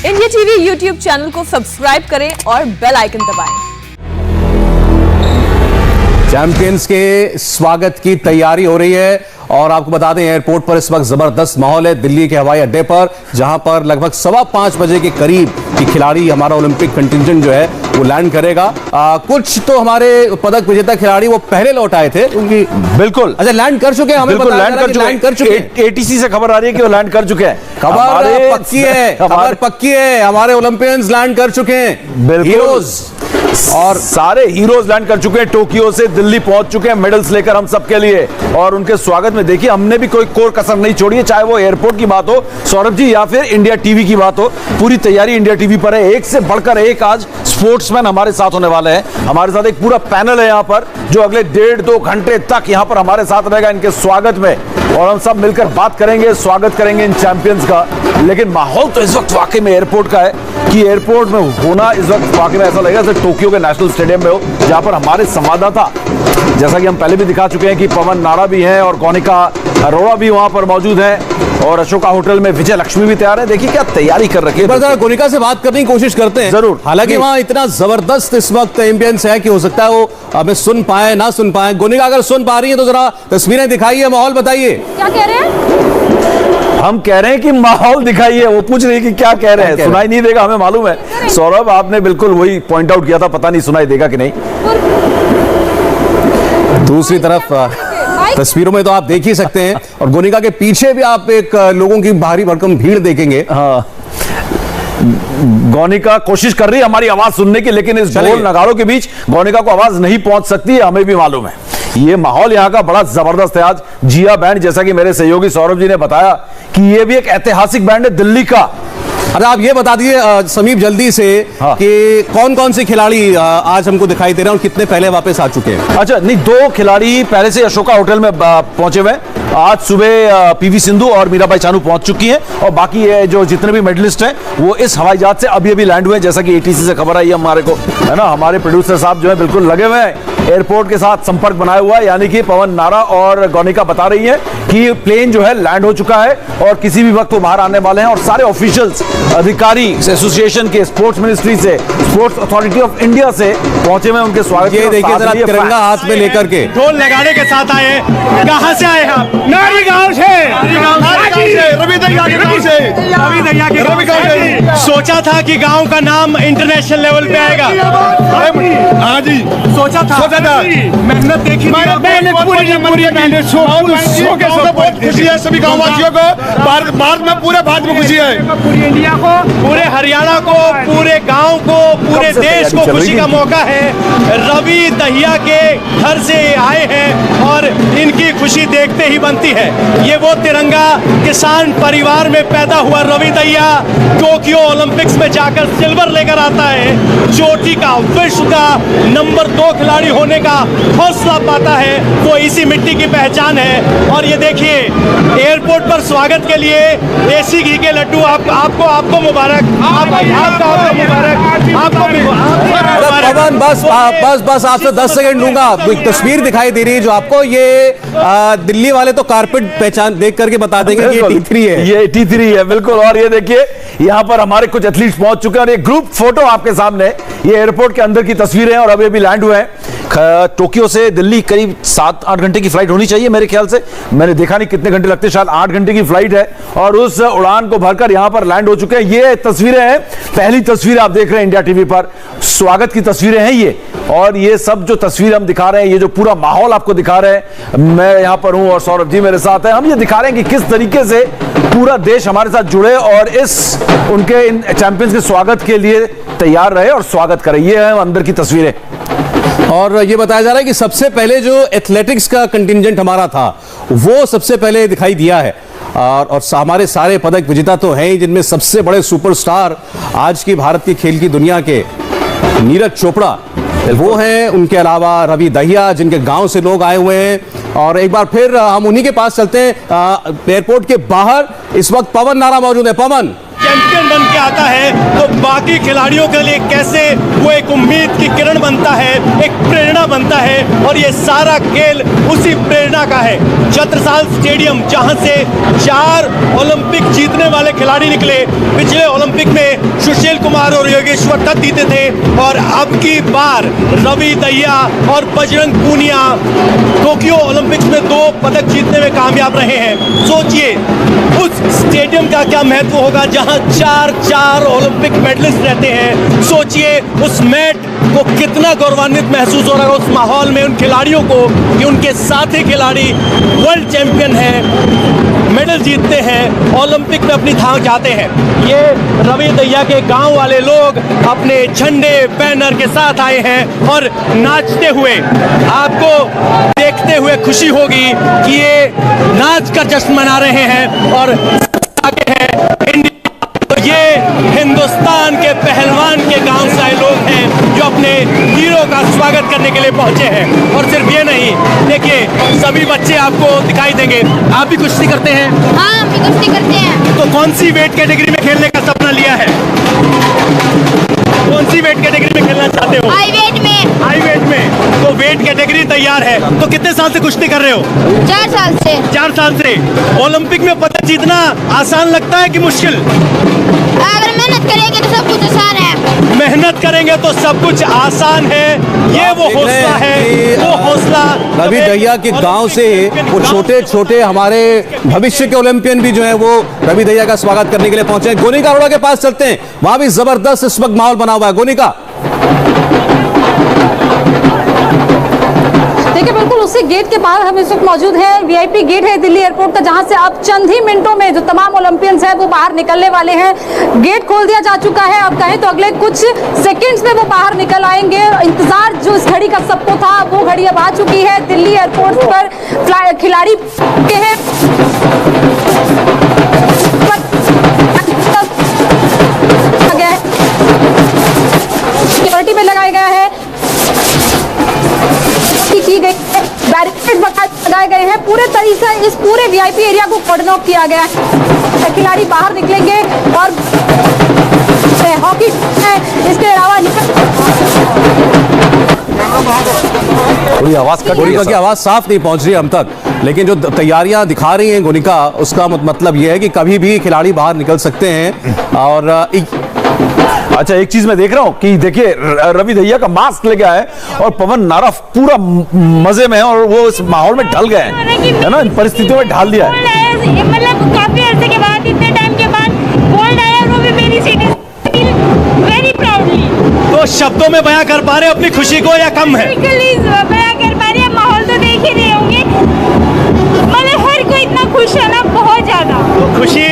India TV YouTube channel को subscribe करें और बेल आइकन दबाएं। चैंपियंस के स्वागत की तैयारी हो रही है और आपको बता दें एयरपोर्ट पर इस वक्त जबरदस्त माहौल है दिल्ली के हवाई अड्डे पर, जहां पर लगभग 5:15 बजे के करीब की खिलाड़ी हमारा ओलंपिक कंटिंजेंट जो है वो लैंड करेगा। कुछ तो हमारे पदक विजेता खिलाड़ी वो पहले लौट आए थे उनकी। बिल्कुल, अच्छा लैंड कर चुके हैं, हमें लैंड कर चुके हैं। एटीसी से खबर आ रही है कि वो लैंड कर चुके हैं। खबर पक्की है, हमारे ओलंपियंस लैंड कर चुके हैं। हीरोज और सारे हीरोज लैंड कर चुके हैं, टोक्यो से दिल्ली पहुंच चुके हैं मेडल्स लेकर हम सबके लिए। और उनके स्वागत में देखिए हमने भी कोई कोर कसर नहीं छोड़ी है, चाहे वो एयरपोर्ट की बात हो सौरभ जी या फिर इंडिया टीवी की बात हो। पूरी तैयारी इंडिया टीवी पर है, एक से बढ़कर एक आज स्पोर्ट्समैन हमारे साथ होने वाले हैं। हमारे साथ एक पूरा पैनल है यहाँ पर जो अगले 1.5-2 घंटे तक यहाँ पर हमारे साथ रहेगा इनके स्वागत में, और हम सब मिलकर बात करेंगे, स्वागत करेंगे इन चैंपियंस का। लेकिन माहौल तो इस वक्त वाकई में एयरपोर्ट का है कि एयरपोर्ट में होना इस वक्त वाकई में ऐसा लगेगा जैसे टोक्यो के नेशनल स्टेडियम में हो, जहां पर हमारे संवाददाता, जैसा कि हम पहले भी दिखा चुके हैं कि पवन नारा भी हैं और गौनिका अरोड़ा भी वहां पर मौजूद हैं, और अशोका होटल में विजय लक्ष्मी भी तैयार है। देखिए क्या तैयारी कर रखी है। जरा गौनिका से बात करने की कोशिश करते हैं जरूर। हालांकि वहां इतना जबरदस्त इस वक्त एम्बियंस है कि हो सकता है वो हमें सुन पाए ना सुन पाए। गौनिका अगर सुन पा रही है तो जरा तस्वीरें दिखाइए, माहौल बताइए। क्या कह रहे हैं? हम कह रहे हैं कि माहौल दिखाइए, वो पूछ रही है कि क्या कह रहे हैं। सुनाई नहीं देगा हमें मालूम है। सौरभ आपने बिल्कुल वही पॉइंट आउट किया था, पता नहीं सुनाई देगा कि नहीं। दूसरी तरफ तस्वीरों में तो आप देख ही सकते हैं, और गौनिका के पीछे भी आप एक लोगों की भारी भरकम भीड़ देखेंगे। हाँ, गौनिका कोशिश कर रही है हमारी आवाज सुनने की, लेकिन इस ढोल नगाड़ों के बीच गौनिका को आवाज नहीं पहुंच सकती है, हमें भी मालूम है। ये माहौल यहाँ का बड़ा जबरदस्त है आज। जिया बैंड, जैसा कि मेरे सहयोगी सौरभ जी ने बताया कि ये भी एक ऐतिहासिक बैंड है दिल्ली का। अरे आप ये बता दीजिए समीप जल्दी से कि कौन कौन से खिलाड़ी आज हमको दिखाई दे रहे हैं और कितने पहले वापस आ चुके हैं। अच्छा, नहीं, 2 खिलाड़ी पहले से अशोका होटल में पहुंचे हुए। आज सुबह पीवी सिंधु और मीराबाई चानू पहुंच चुकी हैं, और बाकी ये जो जितने भी मेडलिस्ट हैं वो इस हवाई जहाज से अभी लैंड हुए हैं, जैसा कि एटीसी से खबर आई है हमारे को, है ना। हमारे प्रोड्यूसर साहब जो है बिल्कुल लगे हुए हैं, एयरपोर्ट के साथ संपर्क बनाया हुआ है, यानी कि पवन नारा और गौनिका बता रही है कि प्लेन जो है लैंड हो चुका है और किसी भी वक्त वो बाहर आने वाले हैं। और सारे ऑफिशियल्स, अधिकारी एसोसिएशन के, स्पोर्ट्स मिनिस्ट्री से, स्पोर्ट्स अथॉरिटी ऑफ इंडिया से पहुंचे हुए उनके स्वागत। ये देखिए जरा तिरंगा हाथ में लेकर के ढोल लगाने के साथ आए। कहां से आए आप? नारी गांव से। रवि दैया के गांव से। रवि गांव से। सोचा था कि गांव का नाम इंटरनेशनल लेवल पे आएगा। हाँ जी, सोचा था। मेहनत देखी, मेहनत पूरी मेहनत बहुत खुशी है सभी गाँव वासियों को, भारत में पूरे भारत में खुशी है, पूरी इंडिया को, पूरे हरियाणा को, पूरे गांव को, पूरे देश को खुशी का मौका है। रवि दहिया के घर से आए हैं और इनकी खुशी देखते ही बनती है। ये वो तिरंगा किसान परिवार में पैदा हुआ रवि दहिया टोक्यो ओलंपिक्स में जाकर सिल्वर लेकर आता है, चोटी का, विश्व का नंबर 2 खिलाड़ी होने का हौसला पाता है, वो इसी मिट्टी की पहचान है। और ये देखिए एयरपोर्ट पर स्वागत के लिए देसी घी के लड्डू आपको मुबारक, आपको पवन बस आपसे 10 सेकंड लूंगा। एक तस्वीर दिखाई दे रही है जो आपको, ये दिल्ली वाले तो कारपेट पहचान देख करके बता देंगे कि ये T3 है। ये T3 है बिल्कुल। और ये देखिए यहाँ पर हमारे कुछ एथलीट्स पहुंच चुके हैं और ये ग्रुप फोटो आपके सामने, ये एयरपोर्ट के अंदर की तस्वीरें हैं और अभी लैंड हुए हैं। टोक्यो से दिल्ली करीब 7-8 घंटे की फ्लाइट होनी चाहिए मेरे ख्याल से, मैंने देखा नहीं कितने घंटे लगते, शायद 8 घंटे की फ्लाइट है, और उस उड़ान को भरकर यहां पर लैंड हो चुके हैं। ये तस्वीरें हैं, पहली तस्वीर आप देख रहे हैं इंडिया टीवी पर, स्वागत की तस्वीरें हैं ये। और ये सब जो तस्वीर हम दिखा रहे हैं, ये जो पूरा माहौल आपको दिखा रहे हैं, मैं यहां पर हूं और सौरभ जी मेरे साथ हैं, हम ये दिखा रहे हैं कि किस तरीके से पूरा देश हमारे साथ जुड़े और इस उनके इन चैंपियंस के स्वागत के लिए तैयार रहे और स्वागत करे। ये है अंदर की तस्वीरें। और ये बताया जा रहा है कि सबसे पहले जो एथलेटिक्स का कंटिंजेंट हमारा था वो सबसे पहले दिखाई दिया है, और हमारे सारे पदक विजेता तो हैं ही, जिनमें सबसे बड़े सुपरस्टार आज की भारत की खेल की दुनिया के नीरज चोपड़ा वो हैं, उनके अलावा रवि दहिया जिनके गांव से लोग आए हुए हैं। और एक बार फिर हम उन्हीं के पास चलते हैं। एयरपोर्ट के बाहर इस वक्त पवन नारा मौजूद है। पवन, चैंपियन बन के आता है तो बाकी खिलाड़ियों के लिए कैसे वो एक उम्मीद की किरण बनता है, एक प्रेरणा बनता है, और ये सारा खेल उसी प्रेरणा का है। छत्रसाल स्टेडियम जहां से 4 ओलंपिक जीतने वाले खिलाड़ी निकले, पिछले ओलंपिक में कुमार और योगेश्वर दत्त जीते थे, और अब की बार रवि दहिया और बजरंग पूनिया टोक्यो ओलंपिक्स में 2 पदक जीतने में कामयाब रहे हैं। सोचिए उस स्टेडियम का क्या महत्व होगा जहां 4 ओलंपिक मेडलिस्ट रहते हैं। सोचिए उस मैट को कितना गौरवान्वित महसूस हो रहा है उस माहौल में उन खिलाड़ियों को कि उनके साथी खिलाड़ी वर्ल्ड चैंपियन हैं, मेडल जीतते हैं, ओलंपिक में अपनी धांक जाते हैं। ये रवि दहिया के गांव वाले लोग अपने झंडे बैनर के साथ आए हैं और नाचते हुए आपको देखते हुए खुशी होगी कि ये नाच कर जश्न मना रहे हैं। और आगे है तो ये हिंदुस्तान के पहलवान के गांव से आए लोग हैं जो अपने हीरो का स्वागत करने के लिए पहुंचे हैं। और सिर्फ ये नहीं, देखिए सभी बच्चे आपको दिखाई देंगे। आप भी कुश्ती करते हैं? हाँ, हम भी कुश्ती करते हैं। तो कौन सी वेट कैटेगरी में खेलने का सपना लिया है? कौन सी वेट कैटेगरी में खेलना चाहते हो? हाई वेट में। हाई वेट में। तो वेट कैटेगरी तैयार है। तो कितने साल से कुश्ती कर रहे हो? 4 साल से। 4 साल से। ओलंपिक में पदक जीतना आसान लगता है कि मुश्किल? अगर मेहनत करेंगे तो सब कुछ आसान है। मेहनत करेंगे तो सब कुछ आसान है। ये वो हौसला है, वो हौसला रवि दहिया के गांव से वो छोटे छोटे हमारे भविष्य के ओलंपियन भी जो है वो रवि दहिया का स्वागत करने के लिए पहुंचे हैं। गोनिका अरोड़ा के पास चलते हैं, वहां भी जबरदस्त इस वक्त माहौल बना हुआ है। गोनिका, देखिए बिल्कुल उसी गेट के बाहर हम इस वक्त मौजूद हैं। वीआईपी गेट है दिल्ली एयरपोर्ट का, जहां से अब चंद ही मिनटों में जो तमाम ओलंपियंस हैं वो बाहर निकलने वाले हैं। गेट खोल दिया जा चुका है, अब कहें तो अगले कुछ सेकंड्स में वो बाहर निकल आएंगे। इंतजार जो इस घड़ी का सबको था वो घड़ी अब आ चुकी है। दिल्ली एयरपोर्ट पर खिलाड़ी के हैं, सिक्योरिटी में लगाया गया है, की गई है, बैरिकेड लगाए गए हैं। पूरे तरीके से इस पूरे वीआईपी एरिया को कॉर्डन ऑफ किया गया है। खिलाड़ी बाहर निकलेंगे और हॉकी है, इसके अलावा थोड़ी आवाज कट रही है। गोनिका की आवाज साफ नहीं पहुंच रही है हम तक, लेकिन जो तैयारियां दिखा रही हैं गोनिका, उसका मतलब यह है कि कभी भी खिलाड़ी बाहर निकल सकते हैं। और अच्छा, एक चीज मैं देख रहा हूं कि देखिए रवि दहिया का मास्क लेके आए और पवन नारफ पूरा मजे में है और वो इस माहौल में ढल गए हैं, है ना, इन परिस्थितियों में ढाल दिया है। मतलब काफी अर्से के बाद, इतने टाइम के बाद गोल्ड आया और वो भी मेरी सिटी, वेरी प्राउडली। तो शब्दों में बयां कर पा रहे अपनी खुशी को या कम है? बिल्कुल बयां कर पा रहे हैं। माहौल तो देख ही रहे होंगे, मतलब हर कोई इतना खुश है ना, बहुत ज्यादा। तो खुशी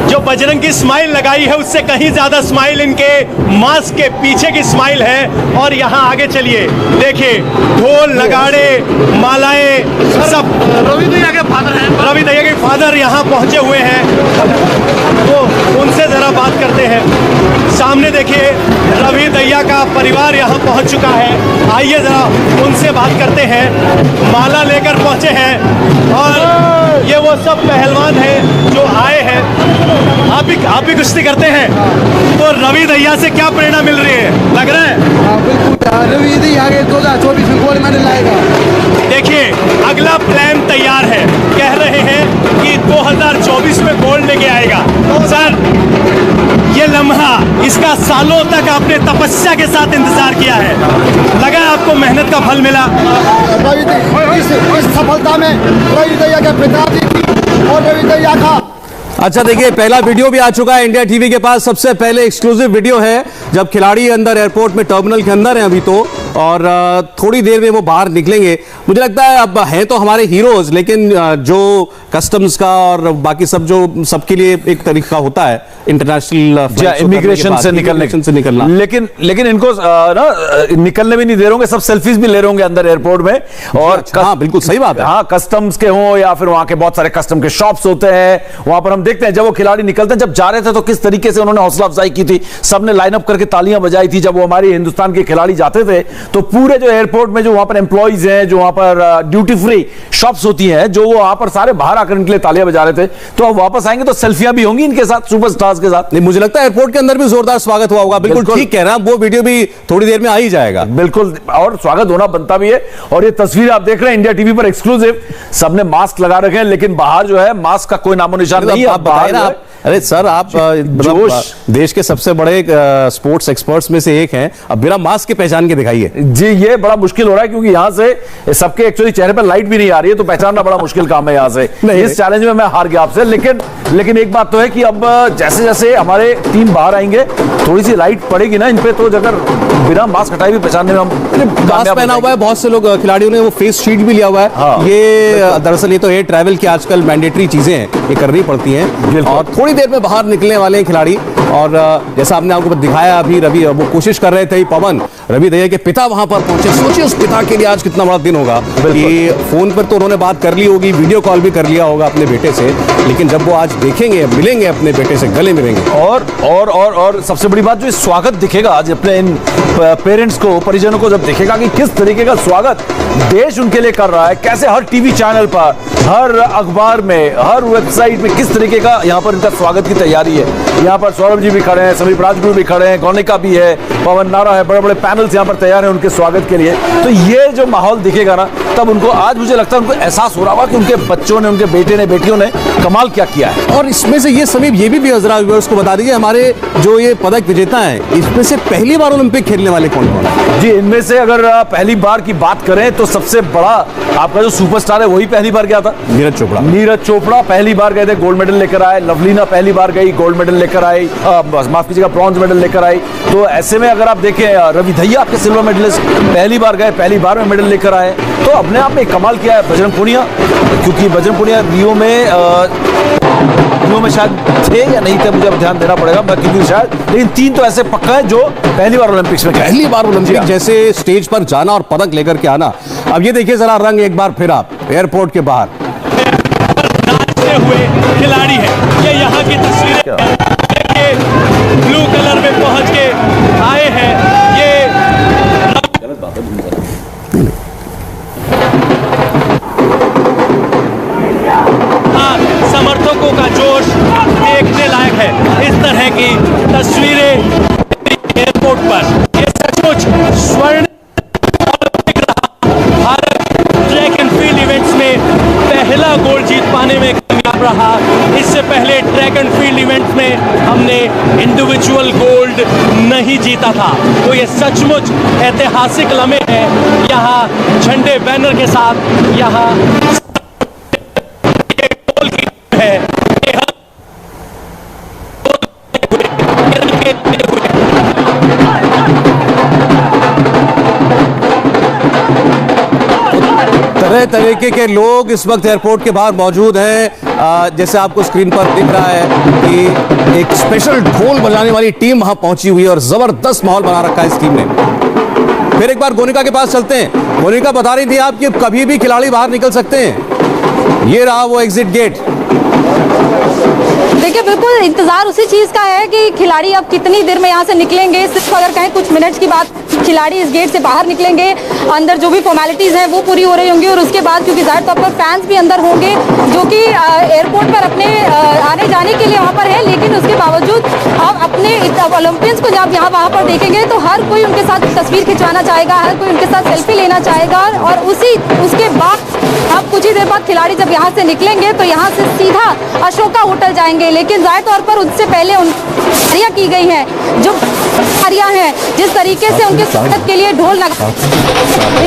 जो बजरंग की स्माइल लगाई है उससे कहीं ज्यादा स्माइल इनके मास्क के पीछे की स्माइल है। और यहाँ आगे चलिए, देखिए ढोल नगाड़े मालाएं सब रवि दहिया के फादर हैं, रवि दहिया के फादर यहाँ पहुंचे हुए हैं। तो उनसे जरा बात करते हैं। सामने देखिए रवि दहिया का परिवार यहाँ पहुंच चुका है, आइए जरा उनसे बात करते हैं। माला लेकर पहुंचे हैं और ये वो सब पहलवान हैं जो आए हैं। आप भी कुश्ती करते हैं, तो रवि दहिया से क्या प्रेरणा मिल रही है? लग रहा है बिल्कुल रवि दहिया 2024 में गोल्ड मेडल लाएगा। देखिए अगला प्लान तैयार है, कह रहे हैं कि 2024 में गोल्ड लेके आएगा। सर ये लम्हा, इसका सालों तक आपने तपस्या के साथ इंतजार किया है, लगा आपको मेहनत का फल मिला? इस सफलता में रवि दहिया के पिताजी की और रवि दहिया का। अच्छा देखिए, पहला वीडियो भी आ चुका है इंडिया टीवी के पास। सबसे पहले एक्सक्लूसिव वीडियो है जब खिलाड़ी अंदर एयरपोर्ट में टर्मिनल के अंदर हैं अभी तो, और थोड़ी देर में वो बाहर निकलेंगे। मुझे लगता है अब हैं तो हमारे हीरोज, लेकिन जो कस्टम्स का और बाकी सब जो सबके लिए एक तरीका होता है इंटरनेशनल इमिग्रेशन से निकलना, लेकिन इनको ना निकलने भी नहीं दे रहे होंगे, सब सेल्फीज भी ले रहे होंगे अंदर एयरपोर्ट में। और हाँ बिल्कुल सही बात है। हाँ, कस्टम्स के हों या फिर वहां के बहुत सारे कस्टम के शॉप्स होते हैं, वहां पर हम देखते हैं जब वो खिलाड़ी निकलते हैं। जब जा रहे थे तो किस तरीके से उन्होंने हौसला अफजाई की थी, सबने लाइनअप करके तालियां बजाई थी। जब वो हमारे हिंदुस्तान के खिलाड़ी जाते थे तो पूरे जो एयरपोर्ट में जो वहां पर एम्प्लॉइज हैं, जो वहां पर ड्यूटी फ्री शॉप्स होती हैं, जो वो वहां पर सारे बाहर आकर इनके लिए तालियां बजा रहे थे। तो अब वापस आएंगे तो सेल्फियां भी होंगी इनके साथ, सुपरस्टार्स के साथ। नहीं, मुझे लगता है एयरपोर्ट के अंदर भी जोरदार स्वागत हुआ होगा। बिल्कुल ठीक कह रहे हैं, वो वीडियो भी थोड़ी देर में आ ही जाएगा। बिल्कुल, और स्वागत होना बनता भी है। और ये तस्वीर आप देख रहे हैं इंडिया टीवी पर एक्सक्लूसिव, सबने मास्क लगा रखे हैं, लेकिन बाहर जो है मास्क का कोई नामो निशान नहीं है। आप बताइए ना, अरे सर, आप मतलब देश के सबसे बड़े स्पोर्ट्स एक्सपर्ट्स में से एक हैं, अब बिना मास्क के पहचान के दिखाइए। जी, ये बड़ा मुश्किल हो रहा है क्योंकि यहाँ से सबके एक्चुअली चेहरे पर लाइट भी नहीं आ रही है, तो पहचानना बड़ा मुश्किल काम है यहाँ से। इस चैलेंज में मैं हार गया आपसे, लेकिन एक बात तो है कि अब जैसे जैसे हमारे टीम बाहर आएंगे, थोड़ी सी लाइट पड़ेगी ना इन पे, तो अगर बिना मास्क हटाए भी पहचानने में हम मास्क पहना हुआ है। बहुत से लोग खिलाड़ियों ने वो फेस शीट भी लिया हुआ है। हाँ। ये दरअसल ये तो एयर ट्रैवल की आजकल मैंडेटरी चीजें हैं, ये करनी पड़ती हैं, और थोड़ी देर में बाहर निकलने वाले हैं खिलाड़ी। और जैसा आपने आपको दिखाया अभी, रवि वो कोशिश कर रहे थे, पवन रवि दहिया के पिता वहां पर पहुंचे। सोचिए उस पिता के लिए आज कितना बड़ा दिन होगा कि फोन पर तो उन्होंने बात कर ली होगी, वीडियो कॉल भी कर लिया होगा अपने बेटे से, लेकिन जब वो आज देखेंगे, मिलेंगे अपने बेटे से, गले मिलेंगे। और सबसे बड़ी बात, जो स्वागत दिखेगा आज अपने इन पेरेंट्स को, परिजनों को जब दिखेगा कि किस तरीके का स्वागत देश उनके लिए कर रहा है, कैसे हर टीवी चैनल पर, हर अखबार में, हर वेबसाइट में किस तरीके का यहाँ पर इनका स्वागत की तैयारी है। यहाँ पर सौरभ जी भी खड़े हैं, समीप राजगुरु भी खड़े हैं, गौनिका भी है, पवन नारा है, बड़े बड़े पैनल्स यहाँ पर तैयार हैं उनके स्वागत के लिए। तो ये जो माहौल दिखेगा ना, तब उनको, आज मुझे लगता है उनको एहसास हो रहा होगा कि उनके बच्चों ने, उनके बेटे ने, बेटियों ने कमाल क्या किया है। और इसमें से ये समीप, ये भी जरा व्यूअर्स को बता दीजिए, हमारे जो ये पदक विजेता हैं, इसमें से पहली बार ओलंपिक खेलने वाले कौन कौन है? जी, इनमें से अगर पहली बार की बात करें तो सबसे बड़ा आपका जो सुपरस्टार है वही पहली बार गया था, नीरज चोपड़ा पहली बार गए थे, गोल्ड मेडल लेकर आए। लवलीना पहली बार गई, गोल्ड मेडल लेकर आई, माफ कीजिएगा ब्रॉन्ज मेडल लेकर आई। तो ऐसे में अगर आप देखें, रवि दहिया आपके सिल्वर मेडलिस्ट पहली बार गए, पहली बार में मेडल लेकर आए, तो अपने आप में कमाल किया है। बजरंग पुनिया, क्योंकि बजरंग पुनिया रियो में शायद थे या नहीं थे, मुझे ध्यान देना पड़ेगा, क्योंकि शायद, लेकिन 3 तो ऐसे पक्का है जो पहली बार ओलंपिक्स में, पहली बार ओलंपिक जैसे स्टेज पर जाना और पदक लेकर के आना। अब ये देखिए जरा रंग एक बार फिर आप एयरपोर्ट के बाहर नाचते हुए खिलाड़ी है, ये यहाँ की तस्वीरें हैं, ब्लू कलर में पहुंच के आए हैं। ये समर्थकों का जोश देखने लायक है। इस तरह की तस्वीरें एयरपोर्ट पर, ये सचमुच स्वर्ण Bharat track and field events में पहला गोल्ड जीत पाने में कामयाब रहा। इससे पहले ट्रैक एंड फील्ड इवेंट्स में हमने इंडिविजुअल गोल्ड नहीं जीता था, तो ये सचमुच ऐतिहासिक लम्हे हैं। यहाँ झंडे बैनर के साथ यहाँ है, तरह तरीके के लोग इस वक्त एयरपोर्ट के बाहर मौजूद हैं। जैसे आपको स्क्रीन पर दिख रहा है कि एक स्पेशल ढोल बजाने वाली टीम वहां पहुंची हुई है और जबरदस्त माहौल बना रखा है इस टीम ने। फिर एक बार गोनिका के पास चलते हैं। गोनिका, बता रही थी आप कि कभी भी खिलाड़ी बाहर निकल सकते हैं, ये रहा वो एग्जिट गेट। देखिए, बिल्कुल इंतजार उसी चीज का है कि खिलाड़ी अब कितनी देर में यहाँ से निकलेंगे। सिर्फ अगर कहें कुछ मिनट्स की बात, खिलाड़ी इस गेट से बाहर निकलेंगे, अंदर जो भी फॉर्मेलिटीज हैं वो पूरी हो रही होंगी, और उसके बाद क्योंकि जाहिर तौर पर फैंस भी अंदर होंगे जो कि एयरपोर्ट पर अपने आने जाने के लिए वहाँ पर है, लेकिन उसके बावजूद आप अपने ओलंपियंस को जब यहाँ वहाँ पर देखेंगे तो हर कोई उनके साथ तस्वीर खिंचवाना चाहेगा, हर कोई उनके साथ सेल्फी लेना चाहेगा। और उसके बाद अब कुछ ही देर बाद खिलाड़ी जब यहाँ से निकलेंगे तो यहाँ से सीधा अशोका होटल जाएंगे, लेकिन जाहिर तौर पर उससे पहले तैयारियां की गई हैं, जो तैयारियां हैं, जिस तरीके से उनके स्वागत के लिए ढोल नगाड़े,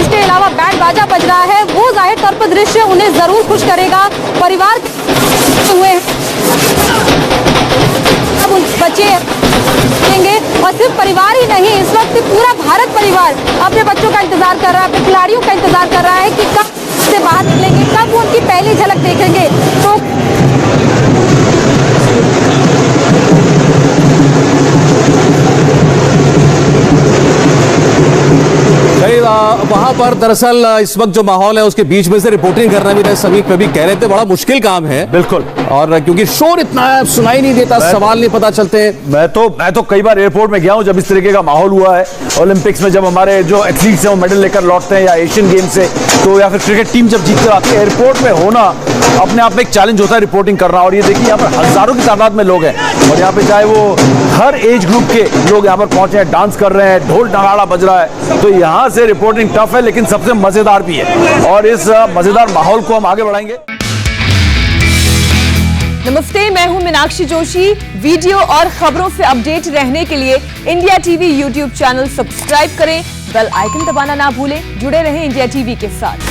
इसके अलावा बैंड बाजा बज रहा है, वो जाहिर तौर पर दृश्य उन्हें जरूर खुश करेगा। परिवार हुए अब बच्चे देंगे, और सिर्फ परिवार ही नहीं, इस वक्त पूरा भारत परिवार अपने बच्चों का इंतजार कर रहा है, अपने खिलाड़ियों का इंतजार कर रहा है कि कब से बाहर निकलेंगे, कब वो उनकी पहली झलक देखेंगे। तो वहां पर दरअसल इस वक्त जो माहौल है उसके बीच में से रिपोर्टिंग करना भी सभी कभी कह रहे थे बड़ा मुश्किल काम है। बिल्कुल, और क्योंकि शोर इतना सुनाई नहीं देता, सवाल नहीं पता चलते हैं। मैं तो कई बार एयरपोर्ट में गया हूं जब इस तरीके का माहौल हुआ है ओलंपिक्स में, जब हमारे जो एथलीट्स हैं वो मेडल लेकर लौटते हैं, या एशियन गेम से, तो या फिर क्रिकेट टीम जब जीत कर आती है, एयरपोर्ट में होना अपने आप में एक चैलेंज होता है रिपोर्टिंग करना। और ये देखिए यहाँ पर हजारों की तादाद में लोग हैं, और यहाँ पे चाहे वो हर एज ग्रुप के लोग यहाँ पर पहुंचे हैं, डांस कर रहे हैं, ढोल नगाड़ा बज रहा है, तो यहाँ से रिपोर्टिंग टफ है लेकिन सबसे मजेदार भी है। और इस मजेदार माहौल को हम आगे बढ़ाएंगे। नमस्ते, मैं हूं मीनाक्षी जोशी। वीडियो और खबरों से अपडेट रहने के लिए India TV YouTube channel subscribe करें, बेल आइकन दबाना ना भूलें। जुड़े रहें इंडिया टीवी के साथ।